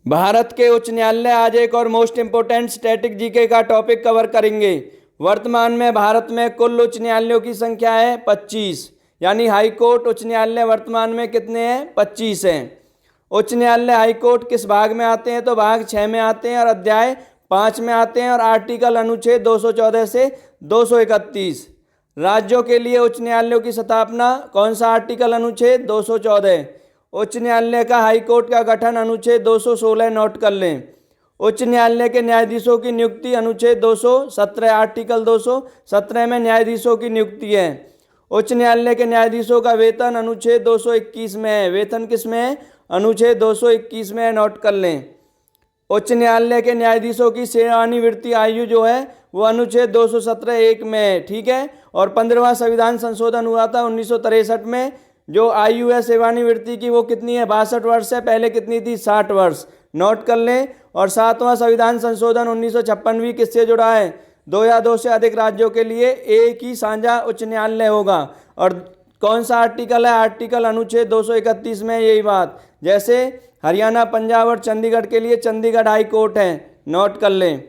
भारत के उच्च न्यायालय आज एक और मोस्ट इम्पोर्टेंट स्टैटिक जीके का टॉपिक कवर करेंगे। वर्तमान में भारत में कुल उच्च न्यायालयों की संख्या है 25, यानी हाई कोर्ट उच्च न्यायालय वर्तमान में कितने हैं? 25 हैं। उच्च न्यायालय हाई कोर्ट किस भाग में आते हैं? तो भाग 6 में आते हैं और अध्याय 5 में आते हैं और आर्टिकल अनुच्छेद 214 से 231। राज्यों के लिए उच्च न्यायालयों की स्थापना कौन सा आर्टिकल? अनुच्छेद 214। उच्च न्यायालय का हाई कोर्ट का गठन अनुच्छेद 216 नोट कर लें। उच्च न्यायालय के न्यायाधीशों की नियुक्ति अनुच्छेद 217 आर्टिकल 217 में न्यायाधीशों की नियुक्ति है। उच्च न्यायालय के न्यायाधीशों का वेतन अनुच्छेद 221 में है। वेतन किस में है? अनुच्छेद 221 में नोट कर लें। उच्च न्यायालय के न्यायाधीशों की सेवानिवृत्ति आयु जो है वो अनुच्छेद 217(1) में है, ठीक है। और 15वां संविधान संशोधन हुआ था 1963 में। जो आयु है सेवानिवृत्ति की वो कितनी है? 62 वर्ष है। पहले कितनी थी? 60 वर्ष। नोट कर लें। और 7वां संविधान संशोधन 1956 भी किससे जुड़ा है? 2 या 2 से अधिक राज्यों के लिए एक ही साझा उच्च न्यायालय होगा। और कौन सा आर्टिकल है? आर्टिकल अनुच्छेद 231 में यही बात। जैसे हरियाणा, पंजाब और चंडीगढ़ के लिए चंडीगढ़ हाई कोर्ट है। नोट कर लें।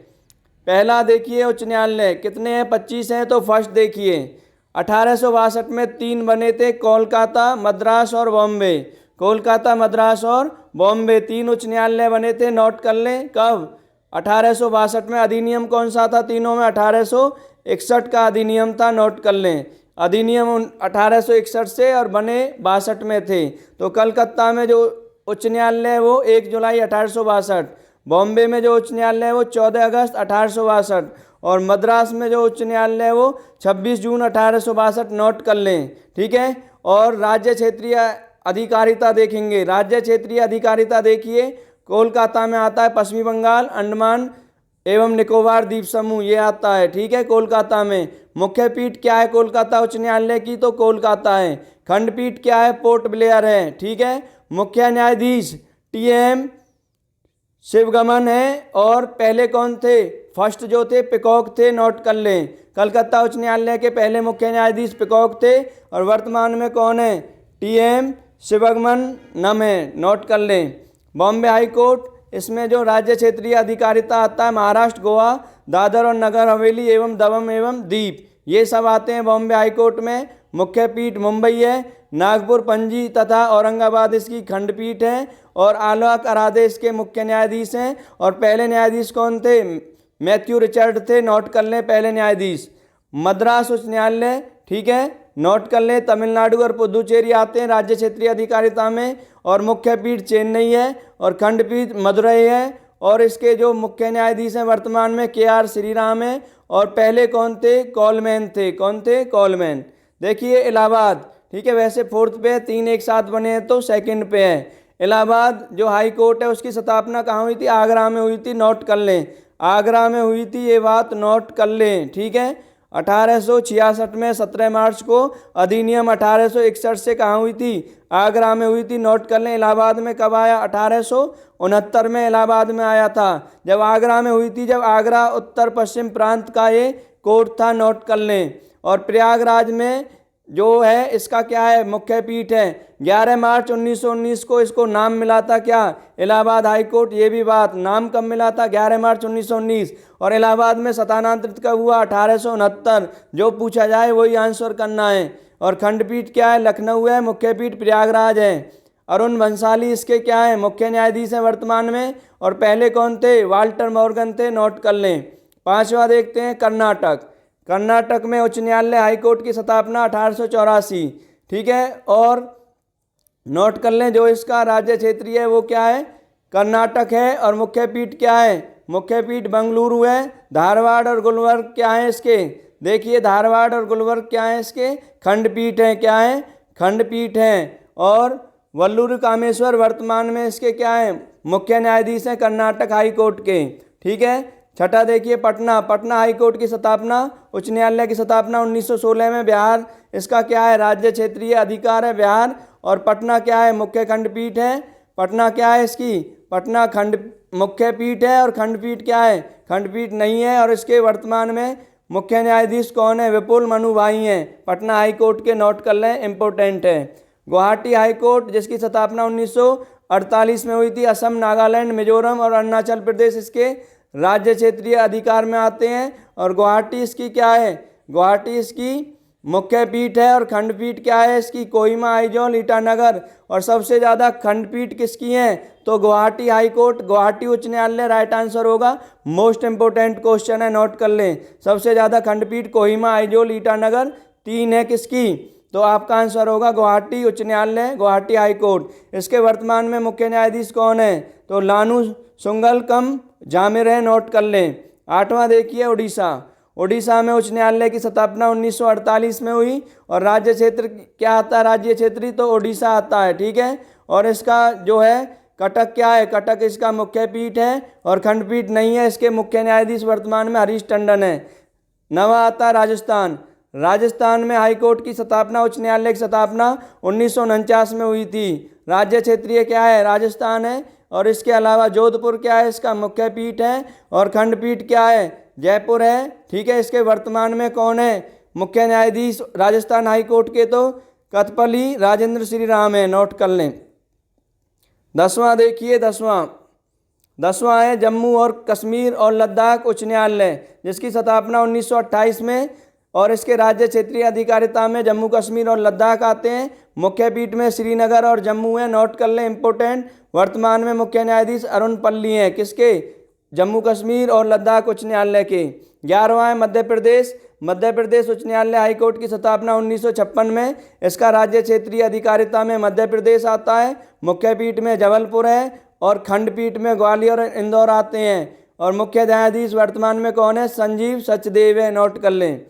पहला देखिए उच्च न्यायालय कितने हैं? 25 हैं। तो फर्स्ट देखिए 1862 में 3 बने थे, कोलकाता, मद्रास और बॉम्बे। कोलकाता, मद्रास और बॉम्बे 3 उच्च न्यायालय बने थे। नोट कर लें। कब? 1862 में। अधिनियम कौन सा था तीनों में? 1861 का अधिनियम था। नोट कर लें। अधिनियम 1861 से और बने 62 में थे। तो कलकत्ता में जो उच्च न्यायालय है वो 1 जुलाई 1862। बॉम्बे में जो उच्च न्यायालय है वो 14 अगस्त 1862 और मद्रास में जो उच्च न्यायालय है वो 26 जून 1862। नोट कर लें, ठीक है। और राज्य क्षेत्रीय अधिकारिता देखेंगे। राज्य क्षेत्रीय अधिकारिता देखिए, कोलकाता में आता है पश्चिमी बंगाल, अंडमान एवं निकोबार द्वीप समूह, ये आता है, ठीक है। कोलकाता में मुख्य पीठ क्या है कोलकाता उच्च न्यायालय की? तो कोलकाता है। खंडपीठ क्या है? पोर्ट ब्लेयर है, ठीक है। मुख्य न्यायाधीश TM शिवगमन है। और पहले कौन थे? फर्स्ट जो थे पिकॉक थे। नोट कर लें। कलकत्ता उच्च न्यायालय के पहले मुख्य न्यायाधीश पिकॉक थे और वर्तमान में कौन है? TM शिवगमन है। नोट कर लें। बॉम्बे हाई कोर्ट, इसमें जो राज्य क्षेत्रीय अधिकारिता आता है महाराष्ट्र, गोवा, दादर और नगर हवेली एवं दमन एवं दीप, ये सब आते हैं बॉम्बे हाई कोर्ट में। मुख्य पीठ मुंबई है। नागपुर, पणजी तथा औरंगाबाद इसकी खंडपीठ है। और आलोक अराधे के मुख्य न्यायाधीश हैं। और पहले न्यायाधीश कौन थे? मैथ्यू रिचर्ड थे। नोट कर लें पहले न्यायाधीश। मद्रास उच्च न्यायालय, ठीक है, नोट कर लें। तमिलनाडु और पुदुचेरी आते हैं राज्य क्षेत्रीय अधिकारिता में। और मुख्य पीठ चेन्नई है और खंडपीठ मदुरई है। और इसके जो मुख्य न्यायाधीश हैं वर्तमान में KR श्रीराम है। और पहले कौन थे? कॉलमैन थे। कौन थे? कॉलमैन। देखिए इलाहाबाद, ठीक है, वैसे फोर्थ पे है, 3 एक साथ बने हैं तो सेकंड पे है। इलाहाबाद जो हाई कोर्ट है उसकी स्थापना कहाँ हुई थी? आगरा में हुई थी। नोट कर लें। आगरा में हुई थी, ये बात नोट कर लें, ठीक है। 1866 में 17 मार्च को। अधिनियम 1861 से कहाँ हुई थी? आगरा में हुई थी। नोट कर लें। इलाहाबाद में कब आया? 1869 में इलाहाबाद में आया था। जब आगरा में हुई थी, जब आगरा उत्तर पश्चिम प्रांत का ये कोर्ट था। नोट कर लें। और प्रयागराज में जो है इसका क्या है? मुख्य पीठ है। 11 मार्च 1919 को इसको नाम मिला था क्या? Allahabad high court. ये भी बात, नाम कब मिला था? 11 मार्च 1919। और इलाहाबाद में स्थानांतरित कब हुआ? 1869। जो पूछा जाए वही आंसर करना है। और खंडपीठ क्या है? लखनऊ है। मुख्य पीठ प्रयागराज है। अरुण भंसाली इसके क्या है? मुख्य न्यायाधीश हैं वर्तमान में। और पहले कौन थे? वाल्टर मॉर्गन थे। नोट कर लें। 5वां देखते हैं कर्नाटक। कर्नाटक में उच्च न्यायालय हाई कोर्ट की स्थापना 1884, ठीक है। और नोट कर लें जो इसका राज्य क्षेत्रीय है वो क्या है? कर्नाटक है। और मुख्य पीठ क्या है? मुख्य पीठ बेंगलुरु है। धारवाड़ और गुलबर्ग क्या है इसके? देखिए धारवाड़ और गुलबर्ग क्या है इसके? खंडपीठ है। क्या है? खंडपीठ है। और वल्लूर कामेश्वर वर्तमान में इसके क्या है? मुख्य न्यायाधीश हैं कर्नाटक हाई कोर्ट के, ठीक है। छठा देखिए पटना। पटना हाई कोर्ट की स्थापना, उच्च न्यायालय की स्थापना 1916 में। बिहार इसका क्या है? राज्य क्षेत्रीय अधिकार है बिहार। और पटना क्या है? मुख्य खंडपीठ है। पटना क्या है इसकी? पटना खंड मुख्य पीठ है। और खंडपीठ क्या है? खंडपीठ नहीं है। और इसके वर्तमान में मुख्य न्यायाधीश कौन है? विपुल मनु भाई हैं। पटना हाई कोर्ट के। नोट कर लें, इंपॉर्टेंट है। गुवाहाटी हाई कोर्ट जिसकी स्थापना 1948 में हुई थी। असम, नागालैंड, मिजोरम और अरुणाचल प्रदेश इसके राज्य क्षेत्रीय अधिकार में आते हैं। और गुवाहाटी इसकी क्या है, गुवाहाटी इसकी मुख्य पीठ है। और खंडपीठ क्या है इसकी, कोहिमा, आइजॉल, ईटानगर। और सबसे ज़्यादा खंडपीठ किसकी हैं, तो गुवाहाटी हाई कोर्ट, गुवाहाटी उच्च न्यायालय राइट आंसर होगा। मोस्ट इंपोर्टेंट क्वेश्चन है, नोट कर लें। सबसे ज़्यादा खंडपीठ कोहिमा, आइजॉल, ईटानगर 3 है किसकी, तो आपका आंसर होगा गुवाहाटी उच्च न्यायालय, गुवाहाटी हाई कोर्ट। इसके वर्तमान में मुख्य न्यायाधीश कौन है, तो लानू सुंगल कम जामिर है, नोट कर लें। 8वां देखिए उड़ीसा। उड़ीसा में उच्च न्यायालय की स्थापना 1948 में हुई। और राज्य क्षेत्र क्या आता है, राज्य क्षेत्रीय, तो उड़ीसा आता है, ठीक है। और इसका जो है कटक क्या है, कटक इसका मुख्य पीठ है और खंडपीठ नहीं है। इसके मुख्य न्यायाधीश वर्तमान में हरीश टंडन है। 9वां आता है राजस्थान। राजस्थान में हाई कोर्ट की स्थापना, उच्च न्यायालय की स्थापना 1949 में हुई थी। राज्य क्षेत्रीय क्या है, राजस्थान है। और इसके अलावा जोधपुर क्या है, इसका मुख्य पीठ है। और खंडपीठ क्या है, जयपुर है, ठीक है। इसके वर्तमान में कौन है मुख्य न्यायाधीश राजस्थान हाई कोर्ट के, तो कथपली राजेंद्र श्री राम है, नोट कर लें। 10वां देखिए, 10वां है जम्मू और कश्मीर और लद्दाख उच्च न्यायालय, जिसकी स्थापना 1928 में। और इसके राज्य क्षेत्रीय अधिकारिता में जम्मू कश्मीर और लद्दाख आते हैं। मुख्य पीठ में श्रीनगर और जम्मू है, नोट कर लें, इंपोर्टेंट। वर्तमान में मुख्य न्यायाधीश अरुण पल्ली हैं, किसके, जम्मू कश्मीर और लद्दाख उच्च न्यायालय के। 11वां है मध्य प्रदेश। मध्य प्रदेश उच्च न्यायालय हाईकोर्ट की स्थापना 1956 में। इसका राज्य क्षेत्रीय अधिकारिता में मध्य प्रदेश आता है। मुख्य पीठ में जबलपुर है और खंडपीठ में ग्वालियर और इंदौर आते हैं। और मुख्य न्यायाधीश वर्तमान में कौन है, संजीव सचदेव है, नोट कर लें।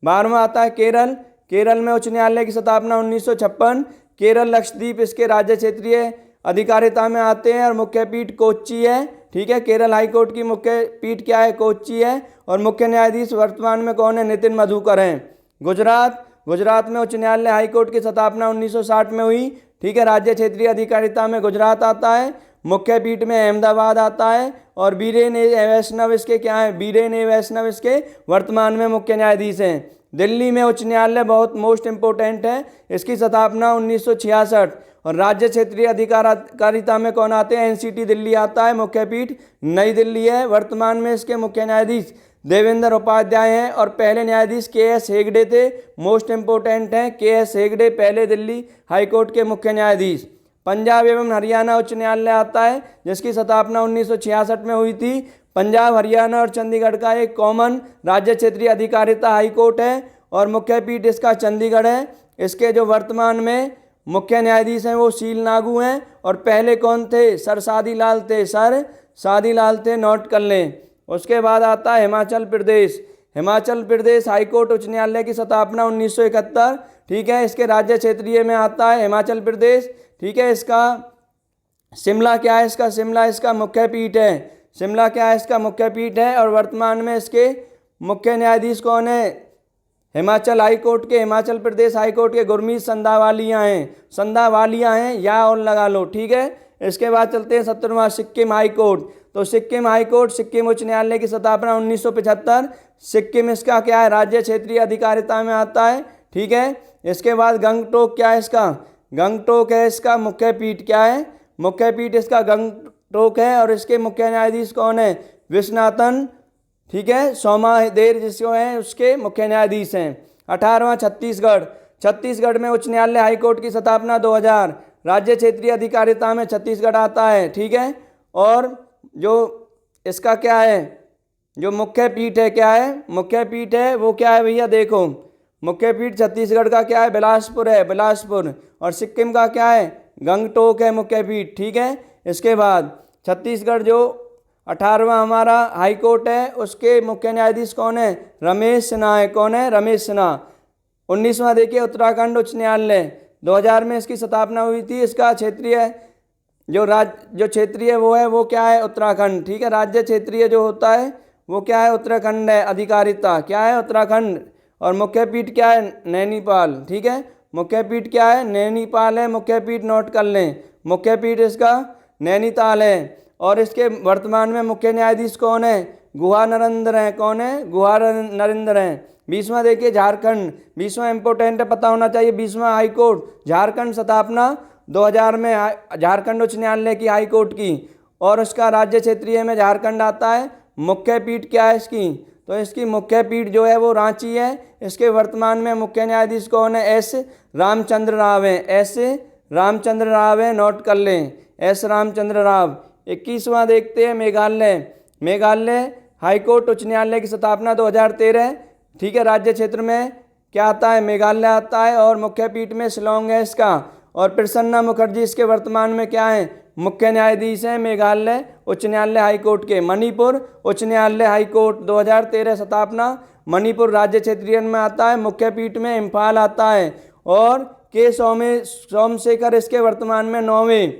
12वां आता है केरल। केरल में उच्च न्यायालय की स्थापना 1956। केरल लक्षद्वीप इसके राज्य क्षेत्रीय अधिकारिता में आते हैं और मुख्य पीठ कोच्चि है, ठीक है। केरल हाईकोर्ट की मुख्य पीठ क्या है, कोच्चि है। और मुख्य न्यायाधीश वर्तमान में कौन है, नितिन मधुकर हैं। गुजरात में उच्च न्यायालय हाईकोर्ट की स्थापना 1960 में हुई, ठीक है। राज्य क्षेत्रीय अधिकारिता में गुजरात आता है। मुख्य पीठ में अहमदाबाद आता है। और बीरेन ए वैष्णव इसके क्या है, बीरेन ए वैष्णव इसके वर्तमान में मुख्य न्यायाधीश हैं। दिल्ली में उच्च न्यायालय बहुत मोस्ट इंपोर्टेंट है, इसकी स्थापना 1966। और राज्य क्षेत्रीय अधिकारिता में कौन आते हैं, एनसीटी दिल्ली आता है। मुख्य पीठ नई दिल्ली है। वर्तमान में इसके मुख्य न्यायाधीश देवेंद्र उपाध्याय हैं और पहले न्यायाधीश के.एस. हेगड़े थे, मोस्ट इंपोर्टेंट हैं। के.एस. हेगड़े पहले दिल्ली हाईकोर्ट के मुख्य न्यायाधीश। पंजाब एवं हरियाणा उच्च न्यायालय आता है, जिसकी स्थापना 1966 में हुई थी। पंजाब, हरियाणा और चंडीगढ़ का एक कॉमन राज्य क्षेत्रीय अधिकारिता हाईकोर्ट है और मुख्य पीठ इसका चंडीगढ़ है। इसके जो वर्तमान में मुख्य न्यायाधीश हैं वो शील नागू हैं। और पहले कौन थे, सर सादी लाल थे, सर सादी लाल थे, नोट कर लें। उसके बाद आता है हिमाचल प्रदेश। हिमाचल प्रदेश हाईकोर्ट उच्च न्यायालय की स्थापना 1971, ठीक है। इसके राज्य क्षेत्रीय में आता है हिमाचल प्रदेश, ठीक है। इसका शिमला क्या है, इसका शिमला इसका मुख्य पीठ है। शिमला क्या है, इसका मुख्य पीठ है। और वर्तमान में इसके मुख्य न्यायाधीश कौन है, हिमाचल हाई कोर्ट के, हिमाचल प्रदेश हाई कोर्ट के गुरमीत संधावालिया हैं, या और लगा लो, ठीक है। इसके बाद चलते हैं 17वां सिक्किम हाई कोर्ट। तो सिक्किम हाई कोर्ट, सिक्किम उच्च न्यायालय की स्थापना 1975। सिक्किम इसका क्या है, राज्य क्षेत्रीय अधिकारिता में आता है, ठीक है। इसके बाद गंगटोक क्या है, इसका गंगटोक है, इसका मुख्य पीठ क्या है, मुख्य पीठ इसका गंगटोक है। और इसके मुख्य न्यायाधीश कौन है, विश्वनाथन, ठीक है, सोमादेर जिसको हैं उसके मुख्य न्यायाधीश हैं। 18वां छत्तीसगढ़। छत्तीसगढ़ में उच्च न्यायालय हाईकोर्ट की स्थापना 2000। राज्य क्षेत्रीय अधिकारिता में छत्तीसगढ़ आता है, ठीक है। और जो इसका क्या है, जो मुख्य पीठ है क्या है, मुख्य पीठ है वो क्या है भैया, देखो मुख्य पीठ छत्तीसगढ़ का क्या है, बिलासपुर है, बिलासपुर। और सिक्किम का क्या है, गंगटोक है मुख्य पीठ, ठीक है। इसके बाद छत्तीसगढ़ जो 18वां हमारा हाई कोर्ट है उसके मुख्य न्यायाधीश कौन है, रमेश सिन्हा है, कौन है, रमेश सिन्हा। 19वां देखिए उत्तराखंड उच्च न्यायालय, 2000 में इसकी स्थापना हुई थी। इसका क्षेत्रीय जो क्षेत्रीय वो है वो क्या है, उत्तराखंड, ठीक है। राज्य क्षेत्रीय जो होता है वो क्या है, उत्तराखंड है, अधिकारिता क्या है, उत्तराखंड। और मुख्य पीठ क्या है, नैनीपाल, ठीक है। मुख्य पीठ क्या है, नैनीपाल है मुख्य पीठ, नोट कर लें। मुख्य पीठ इसका नैनीताल है। और इसके वर्तमान में मुख्य न्यायाधीश कौन है, गुहा नरेंद्र हैं, कौन है, गुहा नरेंद्र हैं। 20वां देखिए झारखंड, 20वां इंपोर्टेंट है, पता होना चाहिए। 20वां हाईकोर्ट झारखंड, स्थापना 2000 में झारखंड उच्च न्यायालय की हाई कोर्ट की, और उसका राज्य क्षेत्रीय में झारखंड आता है। मुख्य पीठ क्या है इसकी, तो इसकी मुख्य पीठ जो है वो रांची है। इसके वर्तमान में मुख्य न्यायाधीश कौन है, एस रामचंद्र राव है, एस रामचंद्र राव है, नोट कर लें, एस रामचंद्र राव। 21वां देखते हैं मेघालय। मेघालय हाईकोर्ट उच्च न्यायालय की स्थापना 2013, ठीक है। राज्य क्षेत्र में क्या आता है, मेघालय आता है, और मुख्य पीठ में शिलोंग है इसका। और प्रसन्ना मुखर्जी इसके वर्तमान में क्या है, मुख्य न्यायाधीश हैं मेघालय उच्च न्यायालय हाईकोर्ट के। मणिपुर उच्च न्यायालय हाईकोर्ट 2013 स्थापना, मणिपुर राज्य क्षेत्रीय में आता है, मुख्य पीठ में इम्फाल आता है। और के सोमशेखर इसके वर्तमान में 9वें,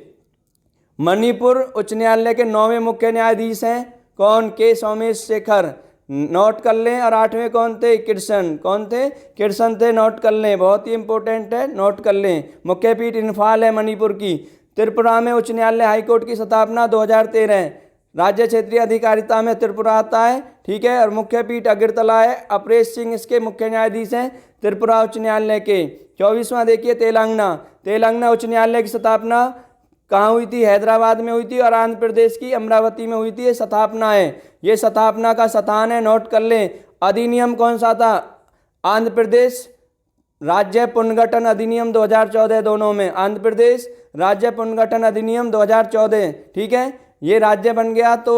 मणिपुर उच्च न्यायालय के 9वें मुख्य न्यायाधीश हैं। कौन, के सोमेशेखर, नोट कर लें। और 8वें कौन थे, कृष्ण, कौन थे, कृष्ण थे, नोट कर लें, बहुत ही इंपॉर्टेंट है, नोट कर लें। मुख्य पीठ इम्फाल है मणिपुर की। त्रिपुरा में उच्च न्यायालय हाईकोर्ट की स्थापना 2013, राज्य क्षेत्रीय अधिकारिता में त्रिपुरा आता है, ठीक है। और मुख्य पीठ अगरतला है, अपरेश सिंह इसके मुख्य न्यायाधीश हैं त्रिपुरा उच्च न्यायालय के। 24वां देखिए तेलंगाना। तेलंगाना उच्च न्यायालय की स्थापना कहाँ हुई थी, हैदराबाद में हुई थी, और आंध्र प्रदेश की अमरावती में हुई थी। ये स्थापना है, ये स्थापना का स्थान है, नोट कर लें। अधिनियम कौन सा था, आंध्र प्रदेश राज्य पुनर्गठन अधिनियम 2014, दोनों में, आंध्र प्रदेश राज्य पुनर्गठन अधिनियम 2014, ठीक है। ये राज्य बन गया तो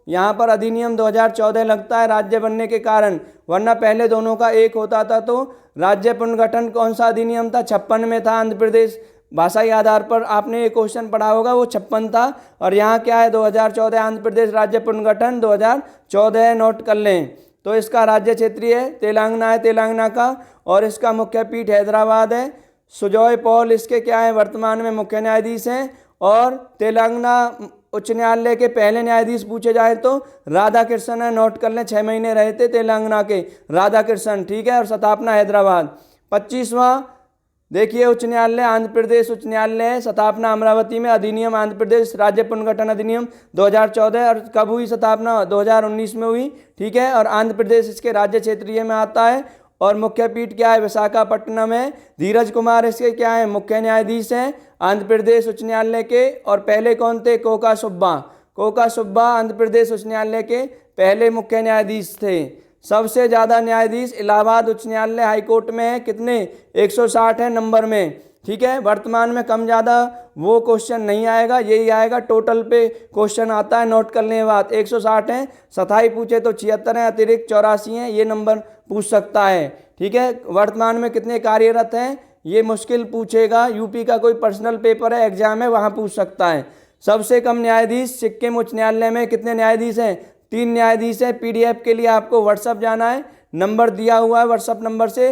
यहाँ पर अधिनियम 2014 लगता है राज्य बनने के कारण, वरना पहले दोनों का एक होता था। तो राज्य पुनर्गठन कौन सा अधिनियम था, 56 में था। आंध्र प्रदेश भाषाई आधार पर आपने एक क्वेश्चन पढ़ा होगा, वो 56 था। और यहाँ क्या है, 2014, आंध्र प्रदेश राज्य पुनर्गठन 2014 है, नोट कर लें। तो इसका राज्य क्षेत्रीय है तेलंगाना है, तेलंगाना का, और इसका मुख्य पीठ हैदराबाद है। सुजॉय पॉल इसके क्या है, वर्तमान में मुख्य न्यायाधीश हैं। और तेलंगाना उच्च न्यायालय के पहले न्यायाधीश पूछे जाए तो राधा कृष्ण है, नोट कर लें, 6 महीने रहे थे तेलंगाना के राधा कृष्ण, ठीक है। और स्थापना हैदराबाद। 25वां देखिए उच्च न्यायालय आंध्र प्रदेश उच्च न्यायालय है, स्थापना अमरावती में। अधिनियम आंध्र प्रदेश राज्य पुनर्गठन अधिनियम 2014, और कब हुई स्थापना, 2019 में हुई, ठीक है। और आंध्र प्रदेश इसके राज्य क्षेत्रीय में आता है। और मुख्य पीठ क्या है, विशाखापट्टनम है। धीरज कुमार इसके क्या है, मुख्य न्यायाधीश हैं आंध्र प्रदेश उच्च न्यायालय के। और पहले कौन थे, कोका सुब्बा, कोका सुब्बा आंध्र प्रदेश उच्च न्यायालय के पहले मुख्य न्यायाधीश थे। सबसे ज़्यादा न्यायाधीश इलाहाबाद उच्च न्यायालय हाईकोर्ट में है, कितने, 160 है नंबर में, ठीक है। वर्तमान में कम ज़्यादा वो क्वेश्चन नहीं आएगा, यही आएगा, टोटल पे क्वेश्चन आता है, नोट कर लें बात। 160 है, स्थायी पूछे तो 76 है, अतिरिक्त 84 हैं, ये नंबर पूछ सकता है, ठीक है। वर्तमान में कितने कार्यरत हैं, ये मुश्किल पूछेगा, यूपी का कोई पर्सनल पेपर है, एग्जाम है, वहाँ पूछ सकता है। सबसे कम न्यायाधीश सिक्किम उच्च न्यायालय में कितने न्यायाधीश हैं, 3 न्यायाधीश हैं। PDF के लिए आपको व्हाट्सअप जाना है, नंबर दिया हुआ है, व्हाट्सअप नंबर से